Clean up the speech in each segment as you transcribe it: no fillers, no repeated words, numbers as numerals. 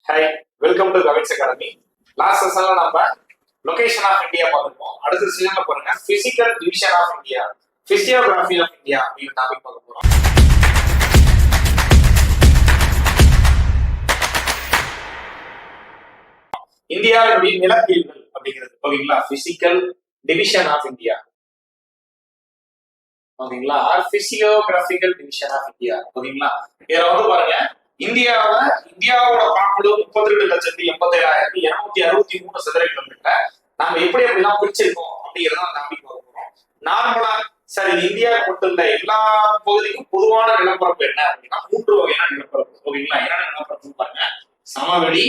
Hi, welcome to Kavits academy. Last செஷன்ல நம்ம location of India பார்த்துருப்போம். அடுத்த சீசன்ல பாருங்க physical division of India, physiography of India அப்படிங்கிற டாபிக் பார்க்க போறோம். இந்தியாவுடைய நிலப்பிரிவுகள் அப்படிங்கிறது ஓகேங்களா, பிசிக்கல் டிவிஷன் ஆஃப் இந்தியா ஓகேங்களா, or physiographical division of India ஓகேங்களா. இதுல வந்து பாருங்க இந்தியாவோட பரப்பளவு 32,87,263 சதுர கிலோமீட்டர். நாம எப்படி எப்படிலாம் பிரிச்சிருக்கோம் அப்படிங்கிறத டாபிக் பார்க்க போறோம். நார்மலா சரி, இந்தியாவுக்கு மட்டும் இல்ல, எல்லா பகுதிக்கும் பொதுவான நிலப்பரப்பு என்ன அப்படின்னா 3 வகையான நிலப்பரப்பு ஓகேங்களா. என்னென்ன நிலப்பரப்பு பாருங்க, சமவெளி,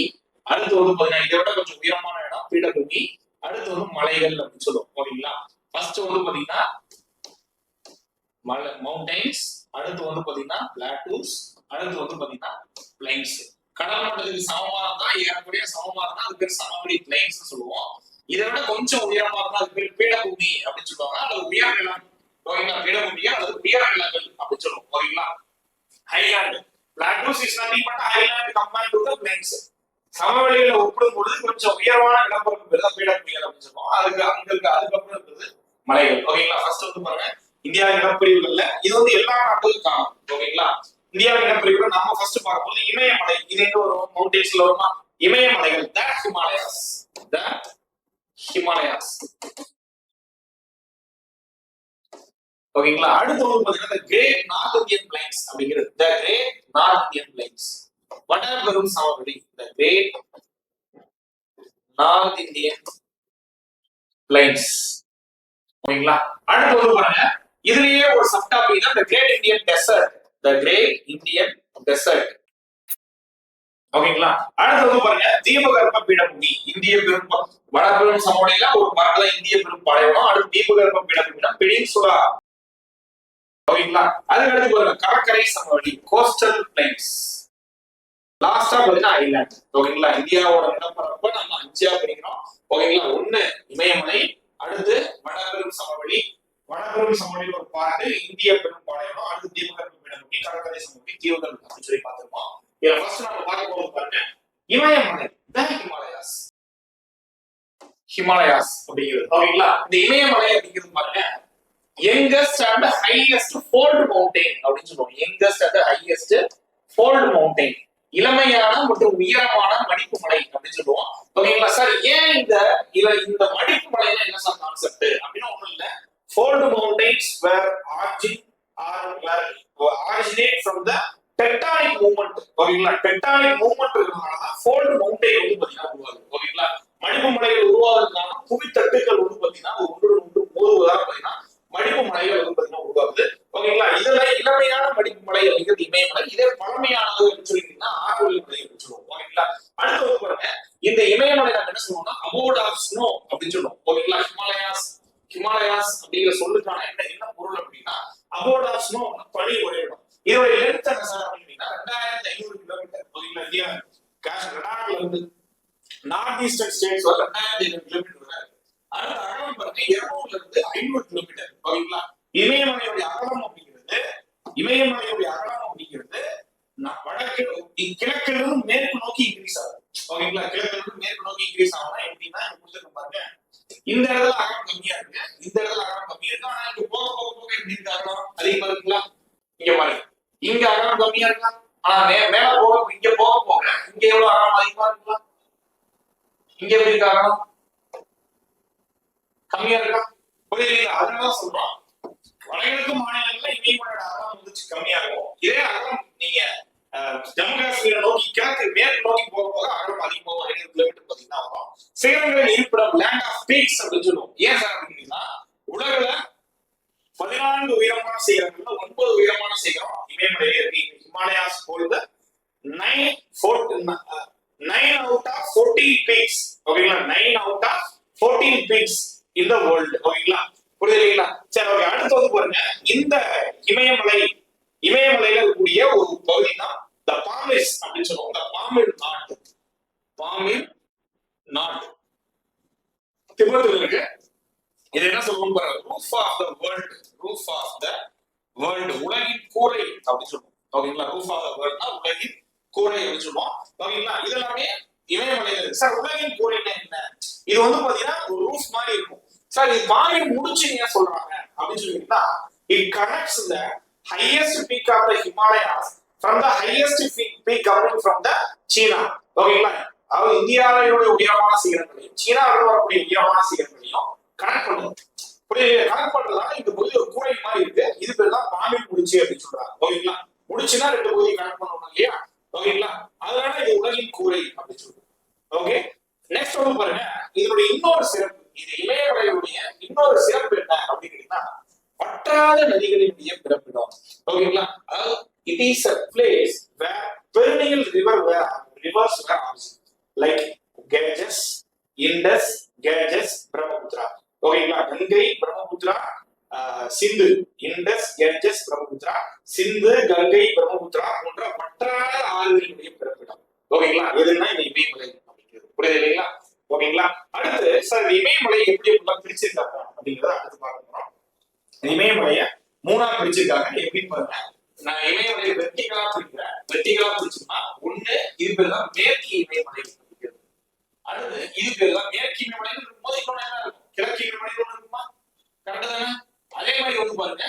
அடுத்து வந்து பாத்தீங்கன்னா இதை விட கொஞ்சம் உயரமான இடம் பீடபூமி, அடுத்து வந்து மலைகள் அப்படின்னு சொல்லுவோம் ஓகேங்களா. ஃபர்ஸ்ட் வந்து பாத்தீங்கன்னா மவுண்டைன்ஸ், அடுத்து வந்து பாத்தீங்கன்னா பிளாட்டூஸ், அடுத்து வந்து பாத்தீங்கன்னா பிளைன்ஸ். கடல் மட்டத்துக்கு சமமா இருந்தா ஏறக்கூடிய சமமா இருந்தா அது பேர் சமவெளி பிளைன்ஸ் சொல்லுவோம். இதை விட கொஞ்சம் உயரமா இருந்தா அது பேர் பீடபூமி அப்படின்னு சொல்லுவாங்க, அல்லது உயர் நிலம் ஓகேங்களா. பீடபூமியா அல்லது உயர் நிலங்கள் அப்படின்னு சொல்லுவோம் ஓகேங்களா. Highland, plateaus is nothing but highland compared to the plains. சமவெளியில ஒப்பிடும் பொழுது கொஞ்சம் உயரமான நிலப்பரப்பு பேர் தான் பீடபூமிகள் அப்படின்னு சொல்லுவோம். அதுக்கப்புறம் இருக்குது மலைகள் ஓகேங்களா. ஃபர்ஸ்ட் வந்து பாருங்க இந்தியா நிலப்பிரிவுகள்ல இது வந்து எல்லா நாட்டுக்கும் காணும் ஓகேங்களா. இந்தியா நிலப்பிரிவுகள் நாம ஃபர்ஸ்ட் பார்க்கும்போது இமயமலை, இது எங்க வரும், மவுண்டேன்ஸ்ல வருமா, இமயமலைகள், ஹிமாலயாஸ் ஓகேங்களா. அடுத்து வந்து பாத்தீங்கன்னா கிரேட் நார்த் இந்தியன் பிளைன்ஸ் அப்படிங்கிறது, the great north Indian plains. வடபெரும் சமவெளி, the great north Indian plains ஓகேங்களா. அடுத்து வந்து பாருங்க இதுலயே ஒரு சப் டாபிக் தான் the great Indian desert, the great Indian desert ஓகேங்களா. அடுத்து வந்து பாருங்க தீபகற்ப பீடபூமி, இந்திய பெரும் வடபெரும் சமவெளியில ஒரு பார்ட் தான் இந்திய பெரும் பாலைவனம். அடுத்து தீபகற்ப பீடபூமினா பெனின்சுலா ஓகேங்களா. அதுக்கு அடுத்து பாருங்க கடற்கரை சமவெளி, கோஸ்டல் பிளைன்ஸ். லாஸ்டா பாத்தீங்கன்னா ஐலாண்ட் ஓகேங்களா. இந்தியாவோட நிலப்பரப்பை நம்ம 5ஆ பிரிக்கிறோம் ஓகேங்களா. 1 இமயமலை, அடுத்து வடபெரும் சமவெளி, வடபெரும் சமவெளியில் ஒரு பார்ட் இந்திய பெரும் பாலைவனம், அடுத்து தீபகற்ப பீடபூமி, கடற்கரை சமவெளி, தீவுகள் அப்படின்னு சொல்லி பார்த்திருப்போம். இதுல ஃபர்ஸ்ட் நம்ம பார்க்க போறது பாருங்க இமயமலை, ஹிமாலயாஸ் அப்படிங்கிறது ஓகேங்களா. இந்த இமயமலை அப்படிங்கிறது பாருங்க youngest and highest fold mountain அப்படின்னு சொல்லுவோம். Youngest and highest fold mountain, இளமையான மற்றும் உயரமான மடிப்பு மலை அப்படின்னு சொல்லுவோம் ஓகேங்களா. சார் ஏன் இந்த மடிப்பு மலைனா என்ன சார் கான்செப்ட் அப்படின்னா ஒண்ணும் இல்ல, fold mountains were originate from the tectonic movement ஓகேங்களா. tectonic movement இருக்கறனால fold mountain வந்து பாத்தீங்கன்னா உருவாகுது ஓகேங்களா. மடிப்பு மலைகள் உருவாகுறதுக்கான புவித்தட்டுக்கள் வந்து பாத்தீங்கன்னா ஒன்று மோதுவதால பாத்தீங்கன்னா மடிப்பு மலைகள் வந்து பாத்தீங்கன்னா உருவாகுது ஓகேங்களா. இதுல இளமையான மடிப்பு மலை அப்படிங்கிறது இமயமலை, இதே பழமையானது அப்படின்னு சொல்லிட்டீங்கன்னா ஆர்வலி மலை அப்படின்னு சொல்லுவோம் ஓகேங்களா. அடுத்து வந்து பாருங்க இந்த இமயமலை நம்ம என்ன சொல்லுவோம்னா அபோர்ட் ஆஃப் ஸ்னோ அப்படின்னு சொல்லுவோம் ஓகேங்களா. ஹிமாலயாஸ் அப்படிங்கிற சொல்லுக்கான என்ன பொருள் அப்படின்னா அபோர்ட் ஆஃப் ஸ்னோ, பனி உறைவிடம். இதோட லென்த் என்ன சார் அப்படின்னா 2500 கிலோமீட்டர் ஓகேங்களா. இந்தியா லடாக்ல இருந்து நார்த் ஈஸ்டர்ன் ஸ்டேட்ஸ் வரை 2500 கிலோமீட்டர் வரை. அடுத்த அகலம் பாருங்க 200ல இருந்து 500 கிலோமீட்டர் ஓகேங்களா. இமயமலையுடைய அகலம் அப்படிங்கிறது வடக்கு கிழக்கிலிருந்து மேற்கு நோக்கி இன்க்ரீஸ் ஆகும் ஓகேங்களா. கிழக்கிலிருந்து மேற்கு நோக்கி இன்க்ரீஸ் ஆகும்னா எப்படின்னா பாருங்க இந்த இடத்துல அகலம் கம்மியா இருக்கு, இந்த இடத்துல அகலம் கம்மியா இருக்கு. ஆனா இங்க போக போக போக எப்படி இருக்கு, அகலம் அதிகமா இருக்குங்களா. இங்க பாருங்க இங்க அகலம் கம்மியா இருக்கா, ஆனா மேல போக இங்க போக போக இங்க எவ்வளவு அகலம் அதிகமா இருக்குங்களா. இங்க எப்படி இருக்கு, அகலம் கம்மியா இருக்கா, புரியுதுங்களா. அதனால சொல்றோம் வடகிழக்கு மாநிலங்கள்ல இமயமலையோட அகலம் வந்து கம்மியா இருக்கும். இதே அகலம் நீங்க ஜம்மு காஷ்மீரை நோக்கி கிழக்கு மேற்கு நோக்கி போக போக அகலம் அதிகமாக 500 கிலோமீட்டர் பாத்தீங்கன்னா வரும். சிகரங்களின் இருப்பிடம், லேண்ட் ஆஃப் பீக்ஸ் அப்படின்னு சொல்லுவோம். ஏன் சார் அப்படின்னா உலகுல 14 உயரமான சிகரங்கள்ல 9 உயரமான சிகரம் இமயமலையில இருக்கு. Himalayas hold 9 out of 14 peaks ஓகேங்களா. 9 out of 14 peaks in the world ஓகேங்களா. புரியுதுங்களா. சரி ஓகே. அடுத்து வந்து பாருங்க இந்த இமயமலையில இருக்கக்கூடிய ஒரு பகுதி தான் த பாமிர்ஸ் அப்படின்னு சொல்லுவோம். த பாமிர் நாட் திபெத்தில் இருக்கு. இது என்ன சொல்லுவோம் பாருங்க, ரூஃப் ஆஃப் த வேர்ல்ட், உலகின் கூரை அப்படின்னு சொல்லுவோம் ஓகேங்களா. ரூஃப் ஆஃப் த வேர்ல்ட்னா உலகின் கூரை அப்படின்னு சொல்லுவோம். ஓகேங்களா, இதெல்லாமே இமயமலைகள். சார் உலகின் கூரைன்னா என்ன? இது வந்து பாத்தீங்கன்னா ஒரு ரூஃப் மாதிரி இருக்கும். சார் இது பாம்பை முடிச்சு ஏன் சொல்றாங்க அப்படின்னு சொல்லிட்டா, it connects the highest peak of the Himalayas from the highest peak coming from the China. ஓகேங்களா, அதாவது இந்தியாவினுடைய உயரமான சிகரங்களையும் சீனாவில் வரக்கூடிய உயரமான சிகரங்களையும் கனெக்ட் பண்ணுது. கனெக்ட் பண்றதுனால இந்த பகுதி ஒரு கூரை மாதிரி இருக்கு. இது பேர் தான் பாம்பை முடிச்சு அப்படின்னு சொல்றாங்க. ஓகேங்களா, முடிச்சுன்னா ரெண்டு பகுதி கனெக்ட் பண்ணணும் இல்லையா? ஓகேங்களா, அதனால இது உலகின் கூரை அப்படின்னு சொல்றோம். ஓகே, நெக்ஸ்ட் வந்து பாருங்க, இதனுடைய இன்னொரு சிறப்பு, இது இமயமலையுடைய இன்னொரு சிறப்பு என்ன அப்படின்னு வற்றாத நதிகளினுடைய பிறப்பிடம். ஓகேங்களா, அதாவது it is a place where perennial rivers were originated like Ganges, Indus, Ganges, Brahmaputra. ஓகேங்களா, கங்கை, பிரம்மபுத்திரா, சிந்து, இண்டஸ், கெஞ்சஸ், பிரம்மபுத்திரா, சிந்து, கங்கை, பிரம்மபுத்திரா போன்ற வற்றாத ஆறுகளினுடைய பிறப்பிடம். ஓகேங்களா, எதுனா இந்த இமயமலை அப்படிங்கிறது. புரியுது இல்லைங்களா? ஓகேங்களா, அடுத்து சார் இமயமலை எப்படி பிரிச்சிருக்காங்க அப்படிங்கறத அடுத்து பார்க்க போறோம். இமயமலைய மூணா பிரிச்சிருக்காங்க. எப்படின்னு பாருங்க, நான் இமயமலையை வெர்டிகலா பிரிக்கிறேன். வெர்டிகலா பிரிச்சோம்னா ஒண்ணு இது பேர் தான் மேற்கு இமயமலை. அடுத்து இது பேர் தான் மேற்கு இமயமலை. இருக்கும்போது இன்னொன்னு என்ன இருக்கும், கிழக்கு இமயமலை ஒண்ணு இருக்குமா? கரெக்ட் தானே? அதே மாதிரி வந்து பாருங்க,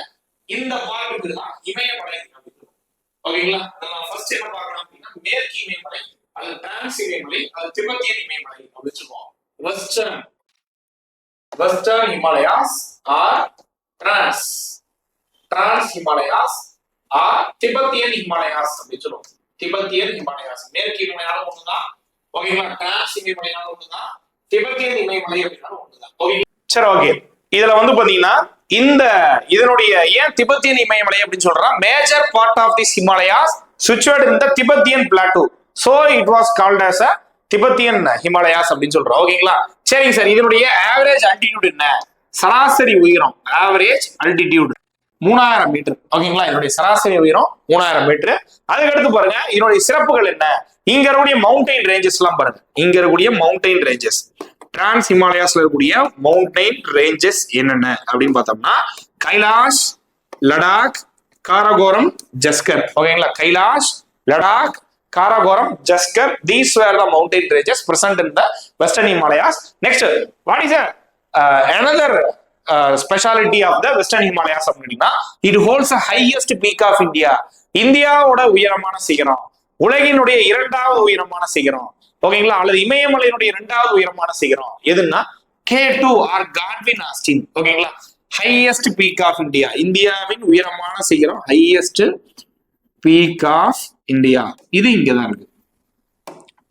இந்த பார்ட் பேர் தான் இமயமலை. ஓகேங்களா, நம்ம ஃபர்ஸ்ட் என்ன பார்க்கணும் அப்படின்னா மேற்கு இமயமலை, அது டிரான்ஸ் இமயமலை, அது திபெத்தியன் இமயமலை அப்படின்னு சொல்லுவோம். Western Himalayas or trans Himalayas or Tibetan Himalayas அப்படின்னு சொல்லுவோம். திபெத்தியன் ஹிமாலயாஸ் மேற்கு இமயமலையாலும் ஒண்ணுதான். ஓகேங்களா, டிரான்ஸ் இமயமலையாலும் ஒண்ணுதான், திபெத்தியன் இமயமலை அப்படின்னாலும் ஒண்ணுதான். ஓகே, சரி, ஓகே. இதுல வந்து பாத்தீங்கன்னா இதனுடைய ஏன் திபெத்தியன் இமயமலை அப்படின்னு சொல்றோம், major part of the Himalayas situated in the Tibetan plateau, so it was called as a Tibetan Himalayas அப்படின்னு சொல்றோம். ஓகேங்களா, சரிங்க சார். இதனுடைய ஆவரேஜ் ஆல்டிடியூட் என்ன? சராசரி உயரம் ஆவரேஜ் ஆல்டிடியூட் 3000 மீட்டர். ஓகேங்களா, இதனுடைய சராசரி உயரம் 3000 மீட்டர். அதுக்கடுத்து பாருங்க இதனுடைய சிறப்புகள் என்ன. இங்க இருக்கக்கூடிய மவுண்டைன் ரேஞ்சஸ் எல்லாம் பாருங்க. இங்க இருக்கக்கூடிய மவுண்டைன் ரேஞ்சஸ், டிரான்ஸ் ஹிமாலயாஸ்ல இருக்கக்கூடிய மவுண்டைன் ரேஞ்சஸ் என்னென்ன அப்படின்னு பார்த்தோம்னா கைலாஷ், லடாக், காரகோரம், ஜஸ்கர். ஓகேங்களா, Kailash, Ladakh, Karakoram, Zanskar, these were the mountain ranges present in the western Himalayas. Next, what is another speciality of the western Himalayas அப்படின்னா it holds the highest peak of India. இந்தியாவோட உயரமான சிகரம், உலகினுடைய இரண்டாவது உயரமான சிகரம். ஓகேங்களா, அல்லது இமயமலையினுடைய இரண்டாவது உயரமான சிகரம் எதுன்னா K2 ஆர் காட்வின் ஆஸ்டின். ஓகேங்களா, ஹையஸ்ட் பீக் ஆஃப் இந்தியா, இந்தியாவின் உயரமான சிகரம், ஹையஸ்ட் பீக் ஆஃப் இந்தியா, இது இங்கதான் இருக்கு.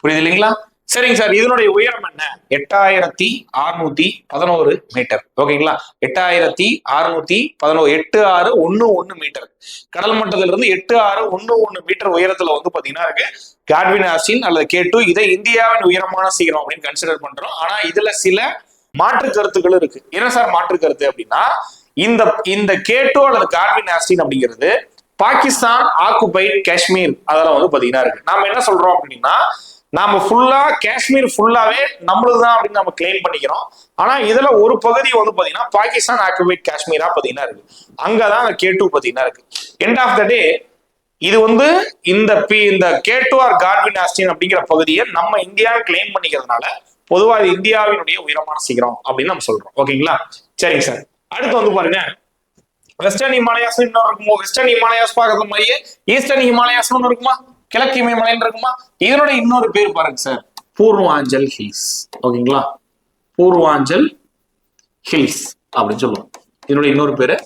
புரியுது இல்லைங்களா? சரிங்க சார். இதனுடைய உயரம் என்ன? 8611 மீட்டர். ஓகேங்களா, 8611, 8611 மீட்டர். கடல் மட்டத்துல இருந்து 8611 மீட்டர் உயரத்துல வந்து பாத்தீங்கன்னா இருக்கு காட்வின் ஆஸ்டின் அல்லது K2. இதை இந்தியாவின் உயரமான சிகரம் அப்படின்னு கன்சிடர் பண்றோம். ஆனா இதுல சில மாற்று கருத்துக்கள் இருக்கு. என்ன சார் மாற்று கருத்து அப்படின்னா, இந்த K2 அல்லது காட்வின் ஆஸ்டின் அப்படிங்கிறது பாகிஸ்தான் ஆக்குபைட் காஷ்மீர் அதெல்லாம் வந்து பாத்தீங்கன்னா இருக்கு. நாம என்ன சொல்றோம் அப்படின்னா, நாம ஃபுல்லா காஷ்மீர் ஃபுல்லாவே நம்மளுதான் அப்படின்னு நம்ம கிளைம் பண்ணிக்கிறோம். ஆனா இதுல ஒரு பகுதி வந்து பாத்தீங்கன்னா பாகிஸ்தான் ஆக்குபைட் காஷ்மீரா பாத்தீங்கன்னா இருக்கு. அங்கதான் K2 பாத்தீங்கன்னா இருக்கு. எண்ட் ஆஃப் த டே இது வந்து இந்த K2 ஆர் காட்வின் ஆஸ்டின் அப்படிங்கிற பகுதியை நம்ம இந்தியா கிளைம் பண்ணிக்கிறதுனால பொதுவா இது இந்தியாவினுடைய உயரமான சிகரம் அப்படின்னு நம்ம சொல்றோம். ஓகேங்களா, சரிங்க சார். அடுத்து வந்து பாருங்க, வெஸ்டர்ன் ஹிமாலயாஸ் இன்னொரு இருக்குமோ, வெஸ்டர்ன் ஹிமாலயாஸ் பாக்குறது மாதிரியே ஈஸ்டர்ன் ஹிமாலயாஸ் ஒன்று இருக்குமா, கிழக்கு இமயமலைன்னு இருக்குமா. இதனுடைய இன்னொரு பேர் பாருங்க சார், பூர்வாஞ்சல் ஹில்ஸ். ஓகேங்களா, பூர்வாஞ்சல் ஹில்ஸ் அப்படின்னு சொல்லுவோம். இதனுடைய இன்னொரு பேரு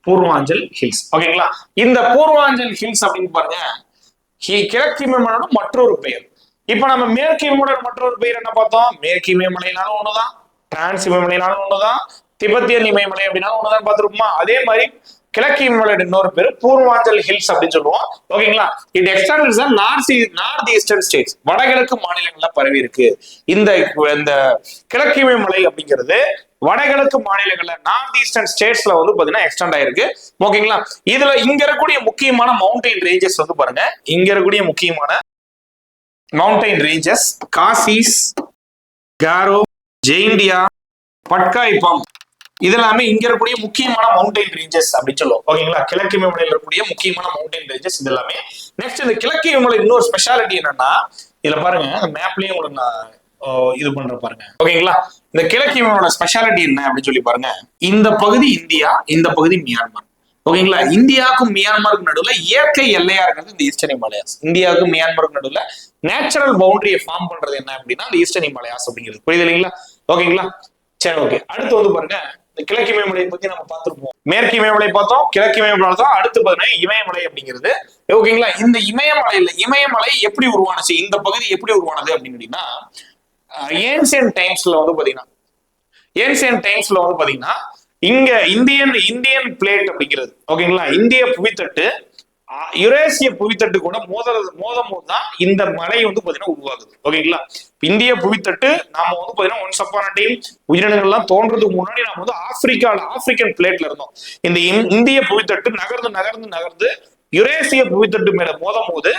பூர்வாஞ்சல் ஹில்ஸ். ஓகேங்களா, இந்த பூர்வாஞ்சல் ஹில்ஸ் அப்படின்னு பாருங்க கிழக்கு இமயமலையோட மற்றொரு பெயர். இப்ப நம்ம மேற்கு இமயமலையோட மற்றொரு பெயர் என்ன பார்த்தோம், மேற்கு இமயமலைனாலும் ஒண்ணுதான், டிரான்ஸ் இமயமலைனாலும் ஒண்ணுதான், திபெத்தியன் இமயமலை அப்படின்னா ஒண்ணுதான் பார்த்துருப்போமா. அதே மாதிரி கிழக்கு இமயமலையோட இன்னொரு பேரு பூர்வாஞ்சல் ஹில்ஸ் அப்படின்னு சொல்லுவோம். ஓகேங்களா, இட் எக்ஸ்டெண்ட்ஸ் நார்த் ஈஸ்டர்ன் ஸ்டேட்ஸ், வடகிழக்கு மாநிலங்கள்ல பரவி இருக்கு. இந்த கிழக்கு இமயமலை அப்படிங்கிறது வடகிழக்கு மாநிலங்கள்ல நார்த் ஈஸ்டர்ன் ஸ்டேட்ஸ்ல வந்து பாத்தீங்கன்னா எக்ஸ்டெண்ட் ஆயிருக்கு. ஓகேங்களா, இதுல இங்க இருக்கக்கூடிய முக்கியமான மவுண்டைன் ரேஞ்சஸ் வந்து பாருங்க, இங்க இருக்கக்கூடிய முக்கியமான மவுண்டைன் ரேஞ்சஸ் காசிஸ், காரோ, ஜெயிண்டியா, பட்காய் பம்ப், இதெல்லாமே இங்க இருக்கக்கூடிய முக்கியமான மவுண்டைன் ரேஞ்சஸ் அப்படின்னு சொல்லுவோம். ஓகேங்களா, கிழக்கு இமயமலையில் இருக்கக்கூடிய முக்கியமான மவுண்டைன் ரேஞ்சஸ் இது எல்லாமே. நெக்ஸ்ட் இந்த கிழக்கு இமயமலை இன்னொரு ஸ்பெஷாலிட்டி என்னன்னா, இதுல பாருங்க மேப்லயும் உங்களுக்கு நான் இது பண்ற பாருங்க. ஓகேங்களா, இந்த கிழக்கு இமயமலையோட ஸ்பெஷாலிட்டி என்ன அப்படின்னு சொல்லி பாருங்க. இந்த பகுதி இந்தியா, இந்த பகுதி மியான்மர். ஓகேங்களா, இந்தியாவுக்கும் மியான்மருக்கு நடுவுல இயற்கை எல்லையா இருக்கிறது இந்த ஈஸ்டர்ன் ஹிமாலயாஸ். இந்தியாவுக்கும் மியான்மருக்கு நடுவுல நேச்சுரல் பவுண்டரியை ஃபார்ம் பண்றது என்ன அப்படின்னா இந்த ஈஸ்டர்ன் ஹிமாலயாஸ் அப்படிங்கிறது. புரியுது இல்லைங்களா? ஓகேங்களா, சரி ஓகே. அடுத்து வந்து பாருங்க, இந்த கிழக்கு இமயமலையை பத்தி நம்ம பார்த்திருப்போம். மேற்கு இமயமலை பார்த்தோம், கிழக்கு இமயமலை பார்த்தோம். அடுத்து பாத்தீங்கன்னா இமயமலை அப்படிங்கிறது. ஓகேங்களா, இந்த இமயமலை எப்படி உருவானுச்சு, இந்த பகுதி எப்படி உருவானது அப்படின்னு கேட்டீங்கன்னா, ஏன்சியன்ட் டைம்ஸ்ல வந்து பாத்தீங்கன்னா இங்க இந்தியன் பிளேட் அப்படிங்கிறது. ஓகேங்களா, இந்திய புவித்தட்டு யுரேசிய புவித்தட்டு கூட மோதும் தான் இந்த மலை வந்து பாத்தீங்கன்னா உருவாகுது. ஓகேங்களா, இந்திய புவித்தட்டு நாம வந்து பாத்தீங்கன்னா ஒன்ஸ் அப்பான டைம் உயிரினங்கள் எல்லாம் தோன்றதுக்கு முன்னாடி நாம வந்து ஆப்பிரிக்கன் பிளேட்ல இருந்தோம். இந்த இந்திய புவித்தட்டு நகர்ந்து யுரேசிய புவித்தட்டு மேல மோதும் போது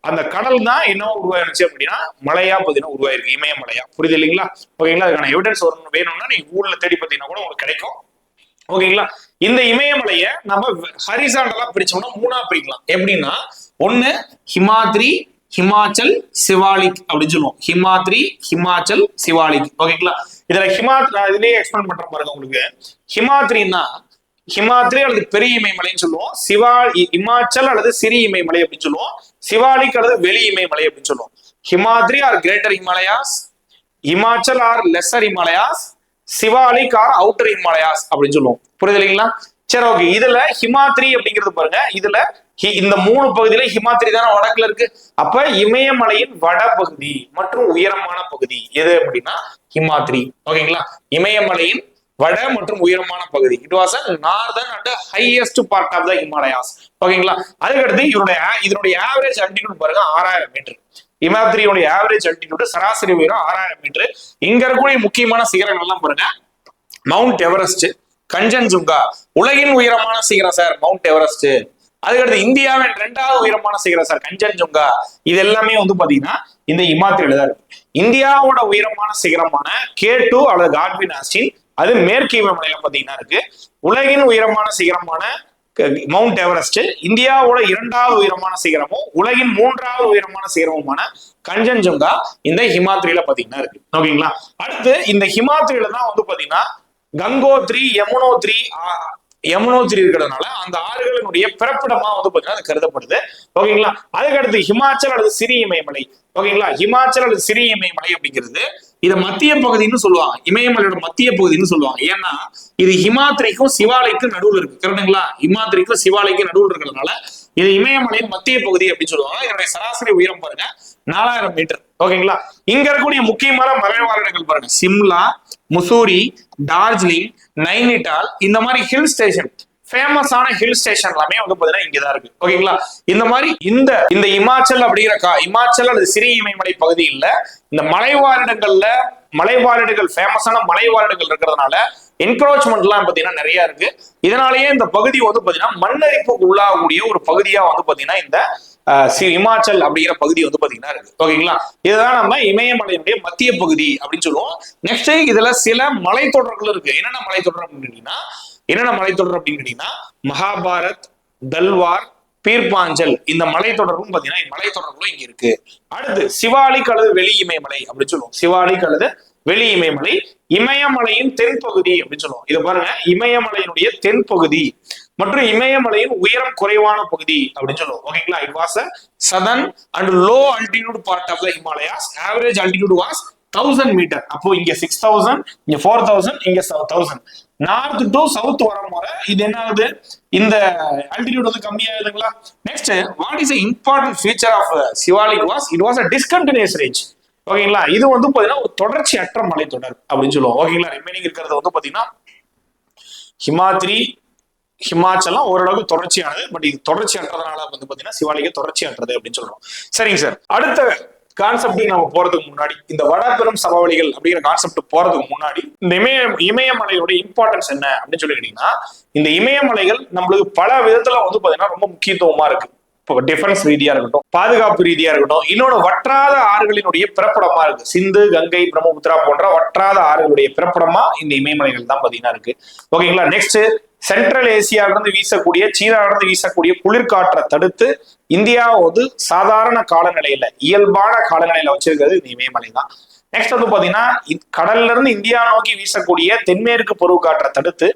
அந்த கடல் தான் என்ன உருவாயிருச்சு அப்படின்னா மலையா பாத்தீங்கன்னா உருவாயிருக்கு, இமயமலையா. புரியுது இல்லைங்களா? ஓகேங்களா, அதுக்கான எவிடன்ஸ் வேணும்னா நீங்க ஊர்ல தேடி பார்த்தீங்கன்னா கூட உங்களுக்கு கிடைக்கும். ஓகேங்களா, இந்த இமயமலையை நம்ம ஹரிசாண்டலா பிரிச்சோம்னா மூணா பிரிக்கலாம். எப்படின்னா, ஒண்ணு ஹிமாத்ரி, ஹிமாச்சல், சிவாலிக் அப்படின்னு சொல்லுவோம். ஹிமாச்சல், சிவாலிக். ஓகேங்களா, இதுல இதுலயே எக்ஸ்பிளைன் பண்ற பாருங்க உங்களுக்கு. ஹிமாத்ரி அல்லது பெரிய இமயமலைன்னு சொல்லுவோம். இமாச்சல் அல்லது சிறிய இமயமலை அப்படின்னு சொல்லுவோம். சிவாலிக் அல்லது வெளி இமயமலை அப்படின்னு சொல்லுவோம். Himadri or greater Himalayas, Himachal or lesser Himalayas, Shivalik or outer Himalayas அப்படின்னு சொல்லுவோம். புரியுது இல்லைங்களா? சரி ஓகே. இதுல ஹிமாத்ரி அப்படிங்கிறது பாருங்க, இதுல இந்த மூணு பகுதியில ஹிமாத்ரி தானே வடக்குல இருக்கு. அப்ப இமயமலையின் வடபகுதி மற்றும் உயரமான பகுதி எது அப்படின்னா ஹிமாத்ரி. ஓகேங்களா, இமயமலையின் வட மற்றும் உயரமான பகுதி. It was northern and highest part of the Himalayas. ஓகேங்களா, அதுக்கடுத்து இதனுடைய ஆவரேஜ் அல்டிடியூட் பாருங்க 6000 மீட்டர். இமாத்ரியோட ஆவரேஜ் அல்டிடியூட் சராசரி உயரம் 6000 மீட்டர். இங்க இருக்கக்கூடிய முக்கியமான சிகரங்கள் எல்லாம் பாருங்க, மவுண்ட் எவரெஸ்ட், கஞ்சன்ஜுங்கா. உலகின் உயரமான சிகரம் சார் மவுண்ட் எவரெஸ்ட். அதுக்கடுத்து இந்தியாவின் 2வது உயரமான சிகரம் சார் கஞ்சன்ஜுங்கா. இது எல்லாமே வந்து பாத்தீங்கன்னா இந்த இமாத்ரியில தான் இருக்கு. இந்தியாவோட உயரமான சிகரமான K2 அல்லது காட்வின் ஆஸ்டின், அது மேற்கு இமயமலையில பாத்தீங்கன்னா இருக்கு. உலகின் உயரமான சிகரமான மவுண்ட் எவரெஸ்ட், இந்தியாவோட 2வது உயரமான சிகரமும் உலகின் 3வது உயரமான சிகரமுமான கஞ்சன்ஜுங்கா இந்த ஹிமாத்ரியில பாத்தீங்கன்னா இருக்கு. ஓகேங்களா, அடுத்து இந்த ஹிமாத்ரியில தான் வந்து பாத்தீங்கன்னா கங்கோத்ரி, யமுனோத்ரி இருக்கிறதுனால அந்த ஆறுகளினுடைய பிறப்பிடமா வந்து பாத்தீங்கன்னா அது கருதப்படுது. ஓகேங்களா, அதுக்கடுத்து ஹிமாச்சல் அல்லது சிறிய இமயமலை. ஓகேங்களா, ஹிமாச்சல் அல்லது சிறிய இமயமலை அப்படிங்கிறது இதை மத்திய பகுதின்னு சொல்லுவாங்க, இமயமலையோட மத்திய பகுதின்னு சொல்லுவாங்க. ஏன்னா இது ஹிமாத்ரிக்கும் சிவாலைக்கும் நடுவில் இருக்கு. கரெக்டுங்களா, ஹிமாத்ரிக்கும் சிவாலைக்கும் நடுவில் இருக்கிறதுனால இது இமயமலையின் மத்திய பகுதி அப்படின்னு சொல்லுவாங்க. இதனுடைய சராசரி உயரம் பாருங்க 4000 மீட்டர். ஓகேங்களா, இங்க இருக்கக்கூடிய முக்கியமான மலைவாழிடங்கள் பாருங்க, சிம்லா, முசூரி, டார்ஜிலிங், நைனிடால். இந்த மாதிரி ஹில் ஸ்டேஷன், ஃபேமஸான ஹில் ஸ்டேஷன் எல்லாமே வந்து பாத்தீங்கன்னா இங்கதான் இருக்கு. ஓகேங்களா, இந்த மாதிரி இந்த இமாச்சல் அப்படிங்கிற இமாச்சல் அல்லது சிறிய இமயமலை பகுதியில் இந்த மலைவாழிடங்கள் ஃபேமஸான மலைவாழிடங்கள் இருக்கிறதுனால என்க்ரோச்மெண்ட் எல்லாம் பாத்தீங்கன்னா நிறைய இருக்கு. இதனாலேயே இந்த பகுதி வந்து பாத்தீங்கன்னா மண்ணரிப்புக்கு உள்ளாகக்கூடிய ஒரு பகுதியா வந்து பாத்தீங்கன்னா இந்த இமாச்சல் அப்படிங்கிற பகுதி வந்து பாத்தீங்கன்னா இருக்கு. ஓகேங்களா, இதுதான் நம்ம இமயமலையினுடைய மத்திய பகுதி அப்படின்னு சொல்லுவோம். நெக்ஸ்ட் இதுல சில மலைத்தொடர்கள் இருக்கு. என்னென்ன மலைத்தொடர் அப்படின்னு கேட்டீங்கன்னா மகாபாரத், தல்வார், பீர்பாஞ்சல். இந்த மலைத்தொடரும் பாத்தீங்கன்னா மலைத்தொடர்களும் இங்க இருக்கு. அடுத்து சிவாலிக் அல்லது வெளி இமயமலை அப்படின்னு சொல்லுவோம். சிவாலிக் அல்லது வெளி இமயமலை இமயமலையின் தென்பகுதி அப்படின்னு சொல்லுவோம். இதை பாருங்க, இமயமலையினுடைய தென்பகுதி மற்றும் இமயமலையின் உயரம் குறைவான பகுதி அப்படின்னு சொல்லுவோம். ஓகேங்களா, it was a southern and low altitude part of the Himalayas. Average altitude was 1000 metre. அப்போ இங்க 6000, இங்க 4000, இங்க 1000. நார்த் டு சவுத் வர இது என்ன ஆகுது, இந்த ஆல்டிடியூட் வந்து கம்மியாகுதுங்களா. Next what is important feature of Shivalik was it was a discontinuous range. ஓகேங்களா, இது வந்து பாத்தீங்கன்னா ஒரு தொடர்ச்சியற்ற மலைத்தொடர் அப்படின்னு சொல்லுவோம். ஓகேங்களா, ரிமைனிங் இருக்கிறது வந்து பாத்தீங்கன்னா ஹிமாத்ரி, ஹிமாச்சலம் ஓரளவுக்கு தொடர்ச்சியானது. பட் இது தொடர்ச்சியற்றதுனால வந்து பாத்தீங்கன்னா சிவாலிக்க தொடர்ச்சியற்றது அப்படின்னு சொல்றோம். சரிங்க சார், அடுத்த கான்செப்ட் நம்ம போறதுக்கு முன்னாடி, இந்த வடபெரும் சமவெளிகள் அப்படிங்கிற கான்செப்ட் போறதுக்கு முன்னாடி இந்த இமயமலையோட இம்பார்ட்டன்ஸ் என்ன அப்படின்னு சொல்லி கேட்டீங்கன்னா, இந்த இமயமலைகள் நம்மளுக்கு பல விதத்துல வந்து பாத்தீங்கன்னா ரொம்ப முக்கியத்துவமா இருக்கு. டிஃபென்ஸ் ரீதியா இருக்கட்டும், பாதுகாப்பு ரீதியா இருக்கட்டும், இன்னொன்று வற்றாத ஆறுகளினுடைய பிறப்பிடமா இருக்கு. சிந்து, கங்கை, பிரம்மபுத்திரா போன்ற வற்றாத ஆறுகளுடைய பிறப்பிடமா இந்த இமயமலைகள் தான் பாத்தீங்கன்னா இருக்கு. ஓகேங்களா. நெக்ஸ்ட், சென்ட்ரல் ஏசியாவில இருந்து வீசக்கூடிய, சீனாவில இருந்து வீசக்கூடிய குளிர்காற்றை தடுத்து இந்தியா வந்து சாதாரண காலநிலையில, இயல்பான காலநிலையில வச்சிருக்கிறது இந்த இமயமலை தான். நெக்ஸ்ட் வந்து பாத்தீங்கன்னா, கடல்ல இருந்து இந்தியா நோக்கி வீசக்கூடிய தென்மேற்கு பருவக்காற்றை தடுத்து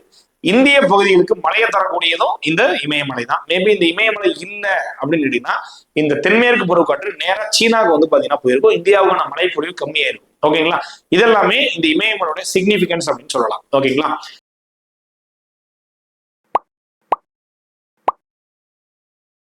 இந்திய பகுதிகளுக்கு மழையை தரக்கூடியதும் இந்த இமயமலை தான். மேபி இந்த இமயமலை இல்லை அப்படின்னு கேட்டீங்கன்னா, இந்த தென்மேற்கு பருவக்காற்று நேரா சீனாவுக்கு வந்து பாத்தீங்கன்னா போயிருக்கும், இந்தியாவுக்கான மழை பொழிவு கம்மியா இருக்கும். ஓகேங்களா. இதெல்லாமே இந்த இமயமலையோட சிக்னிபிகன்ஸ் அப்படின்னு சொல்லலாம். ஓகேங்களா.